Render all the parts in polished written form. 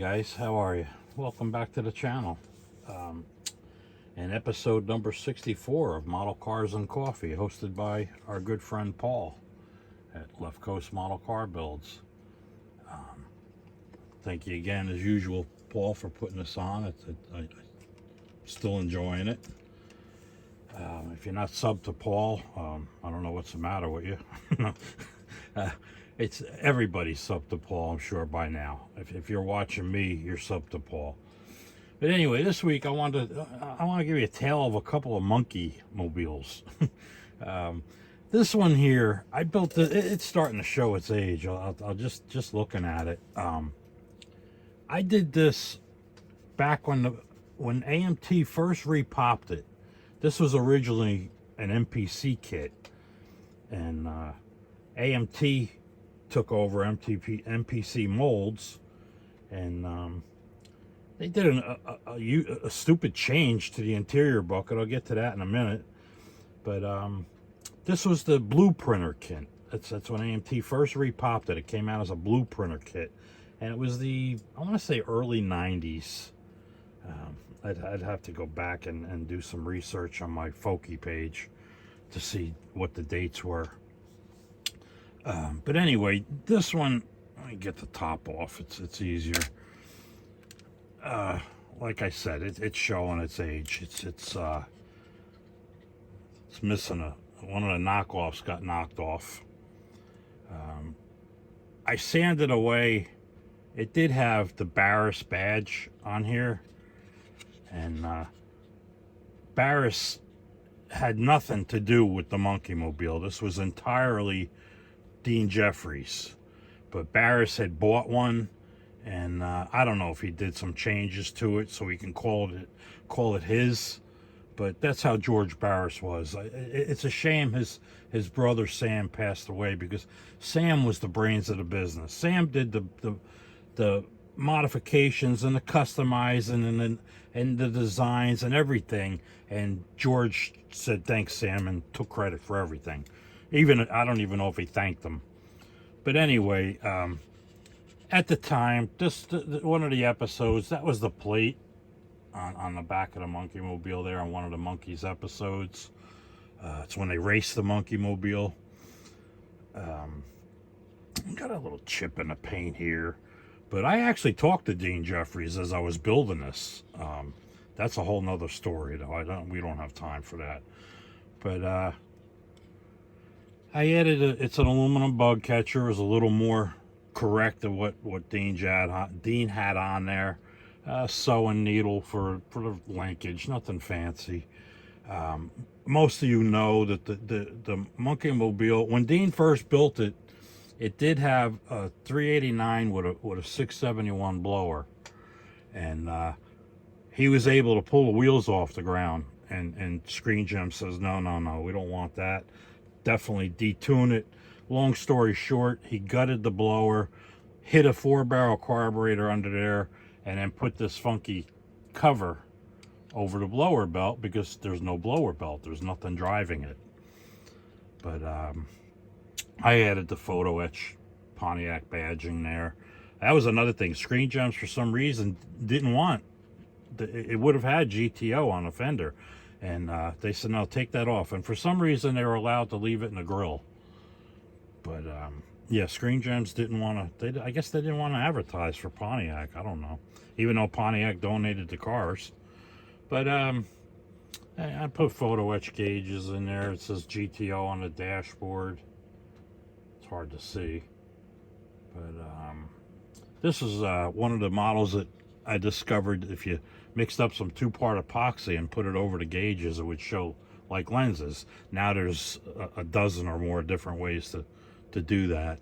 guys, how are you? Welcome back to the channel. And episode number 64 of Model Cars and Coffee, hosted by our good friend Paul at Left Coast Model Car Builds. Thank you again, as usual, Paul, for putting this on. I'm still enjoying it. If you're not subbed to Paul, I don't know what's the matter with you. It's everybody's sub to Paul, I'm sure, by now. If you're watching me, you're sub to Paul. But anyway, this week I want to give you a tale of a couple of monkey mobiles. This one here, I built it. It's starting to show its age. I'll just looking at it. I did this back when AMT first repopped it. This was originally an MPC kit, and AMT took over MPC molds, and they did a stupid change to the interior bucket. I'll get to that in a minute. But this was the blueprinter kit. That's when AMT first repopped it. It came out as a blueprinter kit, and it was I want to say early 90s. I'd have to go back and do some research on my Folky page to see what the dates were. But anyway, this one, let me get the top off. It's easier. Like I said, it's showing its age. It's missing one of the knockoffs got knocked off. I sanded away. It did have the Barris badge on here, and Barris had nothing to do with the Monkey Mobile. This was entirely Dean Jeffries, but Barris had bought one, and I don't know if he did some changes to it so he can call it his, but that's how George Barris was. It's a shame his brother Sam passed away, because Sam was the brains of the business. Sam did the modifications and the customizing and the designs and everything, and George said thanks, Sam, and took credit for everything. I don't even know if he thanked them. But anyway, at the time, one of the episodes, that was the plate on the back of the Monkey Mobile there on one of the Monkeys episodes. It's when they raced the Monkey Mobile. Got a little chip in the paint here. But I actually talked to Dean Jeffries as I was building this. That's a whole nother story, though. We don't have time for that. But I added it's an aluminum bug catcher. It was a little more correct of what Dean had on there. Sewing needle for the linkage, nothing fancy. Most of you know that the Monkey Mobile, when Dean first built it, it did have a 389 with a 671 blower, and he was able to pull the wheels off the ground. And Screen Gem says no, we don't want that. Definitely detune it. Long story short, he gutted the blower, hit a 4-barrel carburetor under there, and then put this funky cover over the blower belt, because there's no blower belt. There's nothing driving it. But I added the photo etch Pontiac badging there. That was another thing. Screen Gems, for some reason, didn't want it. Would have had GTO on the fender, and they said no, take that off. And for some reason, they were allowed to leave it in the grill. But yeah, Screen Gems didn't want to. I guess they didn't want to advertise for Pontiac. I don't know. Even though Pontiac donated the cars. But I put photo etch gauges in there. It says GTO on the dashboard. It's hard to see. But this is one of the models that I discovered. If you mixed up some 2-part epoxy and put it over the gauges, it would show like lenses. Now there's a dozen or more different ways to do that.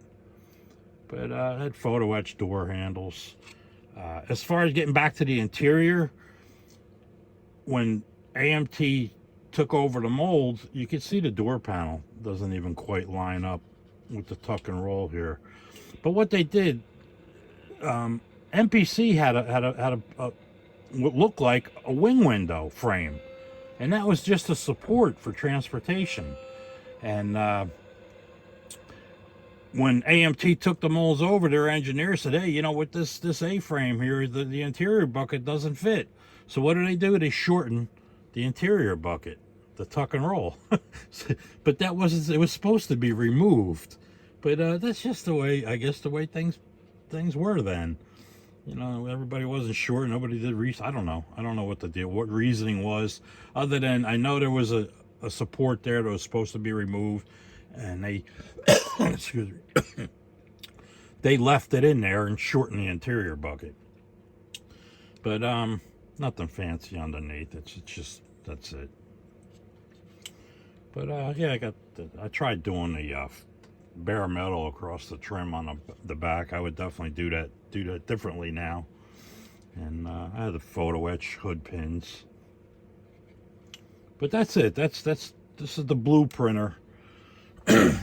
But I had photo etch door handles. As far as getting back to the interior, when AMT took over the mold, you could see the door panel doesn't even quite line up with the tuck and roll here. But what they did, MPC had a what looked like a wing window frame, and that was just a support for transportation. And when AMT took the molds over, their engineer said, hey, you know, with this A-frame here, the interior bucket doesn't fit. So what do? They shorten the interior bucket, the tuck and roll. But that wasn't, it was supposed to be removed. But that's just the way, I guess, the way things were then. You know, everybody wasn't sure. Nobody did I don't know. I don't know what the deal, what reasoning was, other than I know there was a support there that was supposed to be removed, and they, excuse me, they left it in there and shortened the interior bucket. But nothing fancy underneath. It's just, that's it. But yeah, I tried doing the bare metal across the trim on the back. I would definitely do that differently now. And I had the photo etch hood pins. But that's it. This is the Blue Printer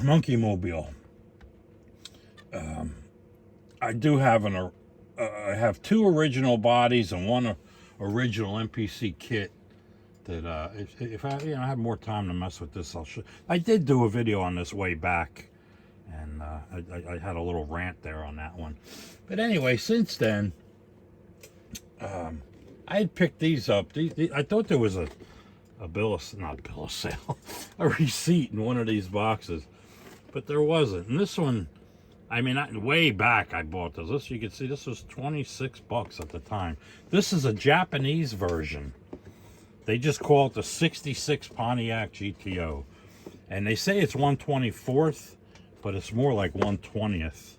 Monkey Mobile. I do have I have 2 original bodies and 1 original MPC kit. That if I have more time to mess with this, I'll show. I did do a video on this way back, and I had a little rant there on that one. But anyway, since then, I had picked these up. I thought there was a not bill of sale, a receipt in one of these boxes, but there wasn't. And this one, I mean, way back I bought this. You can see this was $26 at the time. This is a Japanese version. They just call it the 66 Pontiac GTO. And they say it's 1/24th, but it's more like 1/20th.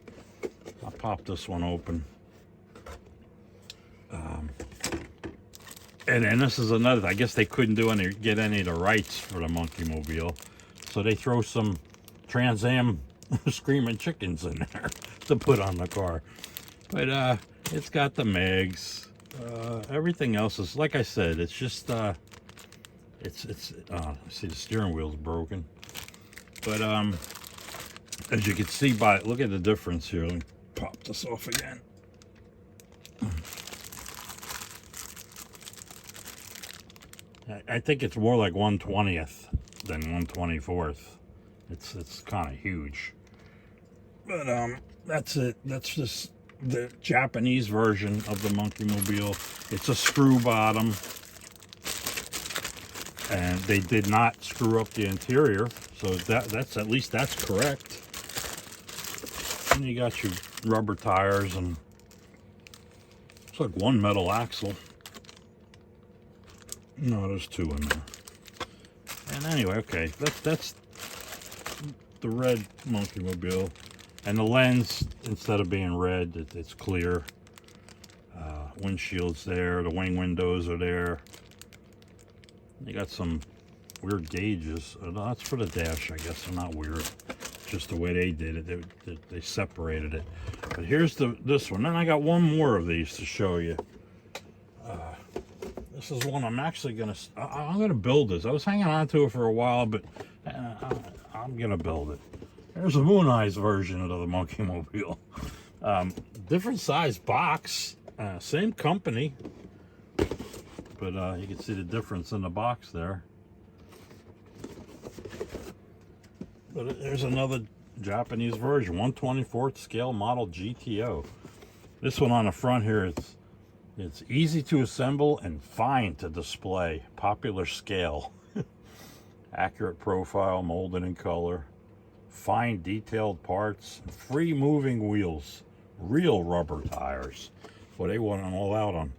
I'll pop this one open. And then this is another, I guess they couldn't get any of the rights for the Monkey Mobile. So they throw some Trans Am Screaming Chickens in there to put on the car. But it's got the mags. Everything else is, like I said, it's just see, the steering wheel's broken, but as you can see look at the difference here. Let me pop this off again. I think it's more like 1/20th than 1/24th. It's kind of huge, but that's it. That's just the Japanese version of the Monkey Mobile. It's a screw bottom, and they did not screw up the interior, so that's at least that's correct. And you got your rubber tires, and it's like 1 metal axle. No, there's 2 in there. And anyway, okay, that's the red Monkey Mobile. And the lens, instead of being red, it's clear. Windshield's there. The wing windows are there. You got some weird gauges. That's for the dash, I guess. They're not weird. Just the way they did it. They separated it. But here's this one. Then I got 1 more of these to show you. This is one I'm actually going to... I'm going to build this. I was hanging on to it for a while, but I'm going to build it. There's a Mooneyes version of the Monkey Mobile. Different size box, same company, but you can see the difference in the box there. But there's another Japanese version, 1/24th scale model GTO. This one on the front here, it's easy to assemble and fine to display. Popular scale. Accurate profile, molded in color. Fine detailed parts, free moving wheels, real rubber tires. Well, they want them all out on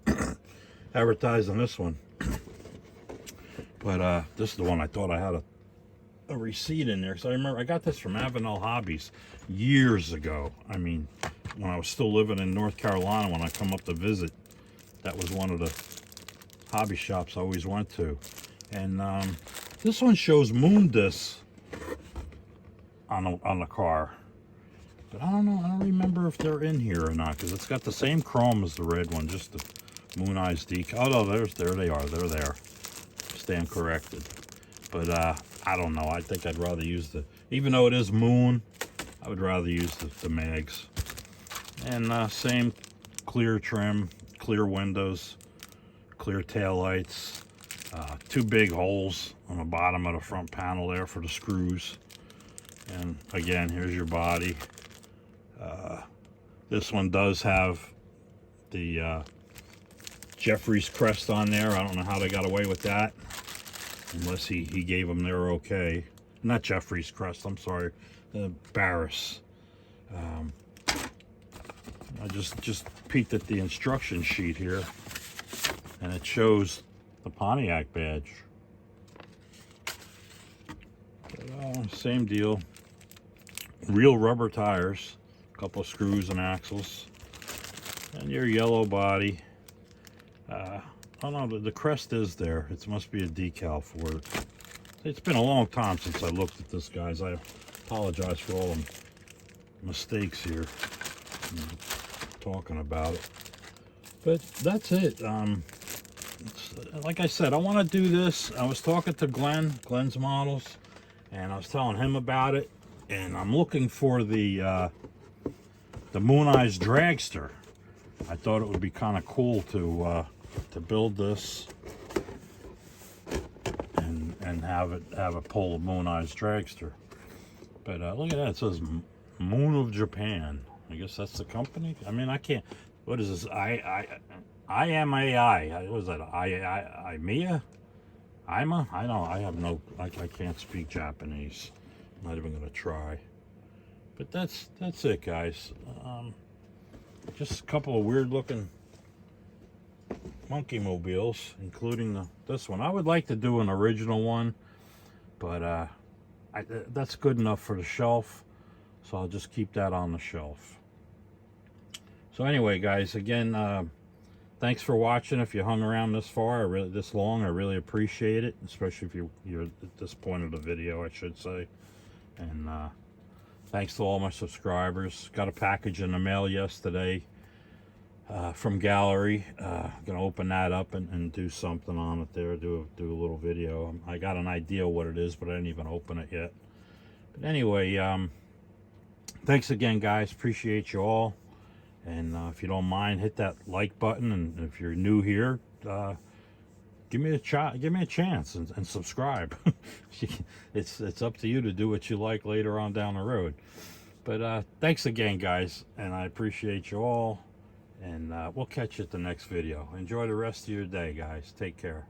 advertising this one. But this is the one I thought I had a receipt in there. So I remember I got this from Avenel Hobbies years ago. I mean, when I was still living in North Carolina, when I come up to visit, that was one of the hobby shops I always went to. And this one shows Mooneyes on the car, but I don't know. I don't remember if they're in here or not, because it's got the same chrome as the red one, just the Mooneyes decal. Oh no, there they are. They're there. Stand corrected. But I don't know. I think I'd rather use even though it is Moon, I would rather use the mags. And same clear trim, clear windows, clear tail lights. 2 big holes on the bottom of the front panel there for the screws. And again, here's your body. This one does have the Jeffrey's crest on there. I don't know how they got away with that, unless he gave them their okay. Not Jeffrey's crest, I'm sorry, Barris. I just peeked at the instruction sheet here, and it shows the Pontiac badge. But, same deal. Real rubber tires, a couple of screws and axles, and your yellow body. Oh no, the crest is there. It must be a decal for it. It's been a long time since I looked at this, guys. I apologize for all the mistakes here, talking about it. But that's it. Like I said, I want to do this. I was talking to Glenn's Models, and I was telling him about it. And I'm looking for the Mooneyes dragster. I thought it would be kind of cool to build this and have it pull a Mooneyes dragster. But look at that, it says Moon of Japan. I guess that's the company. I mean, I can't. What is this? IMAI. What is that? IMEA? IMA? I know. I have no. I can't speak Japanese. I'm not even gonna try. But that's it, guys. Just a couple of weird looking monkey mobiles, including this one. I would like to do an original one, but that's good enough for the shelf, so I'll just keep that on the shelf. So anyway, guys, again, thanks for watching. If you hung around this far, this long, I really appreciate it, especially if you're at this point of the video, I should say. And thanks to all my subscribers. Got a package in the mail yesterday from Gallery. Gonna open that up and do something on it there, do a little video. I got an idea what it is, but I didn't even open it yet. But anyway, thanks again, guys. Appreciate you all. And if you don't mind, hit that like button, and if you're new here, give me a chance and subscribe. It's up to you to do what you like later on down the road. But thanks again, guys, and I appreciate you all. And we'll catch you at the next video. Enjoy the rest of your day, guys. Take care.